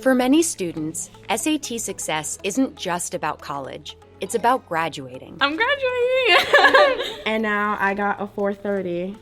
For many students, SAT success isn't just about college. It's about graduating. I'm graduating! And now I got a 430,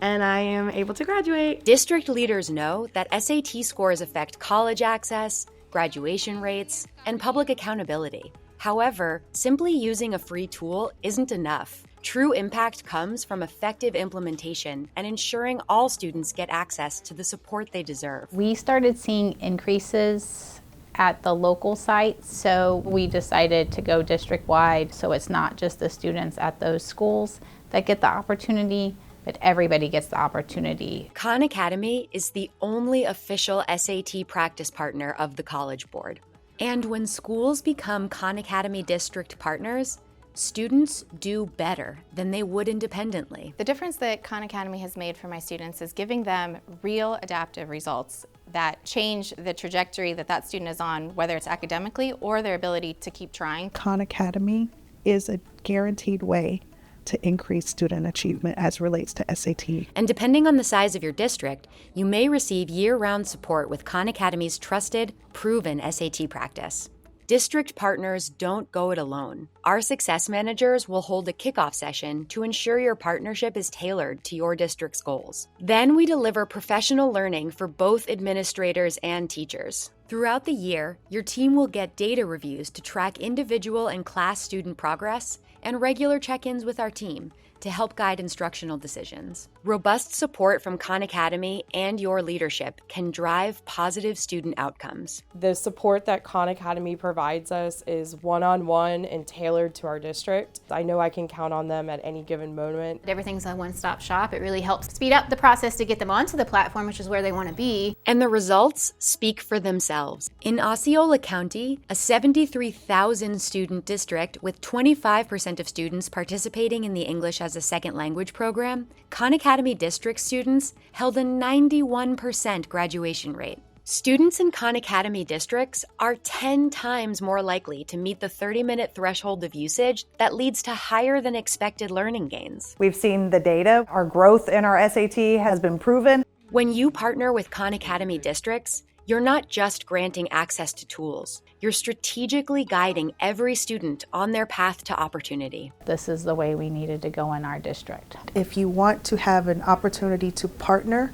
and I am able to graduate. District leaders know that SAT scores affect college access, graduation rates, and public accountability. However, simply using a free tool isn't enough. True impact comes from effective implementation and ensuring all students get access to the support they deserve. We started seeing increases at the local sites, so we decided to go district-wide, so it's not just the students at those schools that get the opportunity, but everybody gets the opportunity. Khan Academy is the only official SAT practice partner of the College Board. And when schools become Khan Academy district partners, students do better than they would independently. The difference that Khan Academy has made for my students is giving them real adaptive results that change the trajectory that student is on, whether it's academically or their ability to keep trying. Khan Academy is a guaranteed way to increase student achievement as relates to SAT. And depending on the size of your district, you may receive year-round support with Khan Academy's trusted, proven SAT practice. District partners don't go it alone. Our success managers will hold a kickoff session to ensure your partnership is tailored to your district's goals. Then we deliver professional learning for both administrators and teachers. Throughout the year, your team will get data reviews to track individual and class student progress and regular check-ins with our team to help guide instructional decisions. Robust support from Khan Academy and your leadership can drive positive student outcomes. The support that Khan Academy provides us is one-on-one and tailored to our district. I know I can count on them at any given moment. Everything's a one-stop shop. It really helps speed up the process to get them onto the platform, which is where they want to be. And the results speak for themselves. In Osceola County, a 73,000 student district with 25% of students participating in the English as a second language program, Khan Academy district students held a 91% graduation rate. Students in Khan Academy districts are 10 times more likely to meet the 30-minute threshold of usage that leads to higher than expected learning gains. We've seen the data. Our growth in our SAT has been proven. When you partner with Khan Academy districts, you're not just granting access to tools. You're strategically guiding every student on their path to opportunity. This is the way we needed to go in our district. If you want to have an opportunity to partner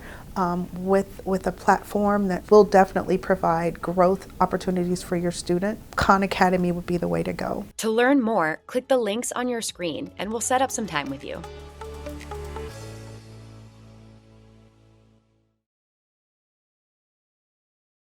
with a platform that will definitely provide growth opportunities for your student, Khan Academy would be the way to go. To learn more, click the links on your screen and we'll set up some time with you.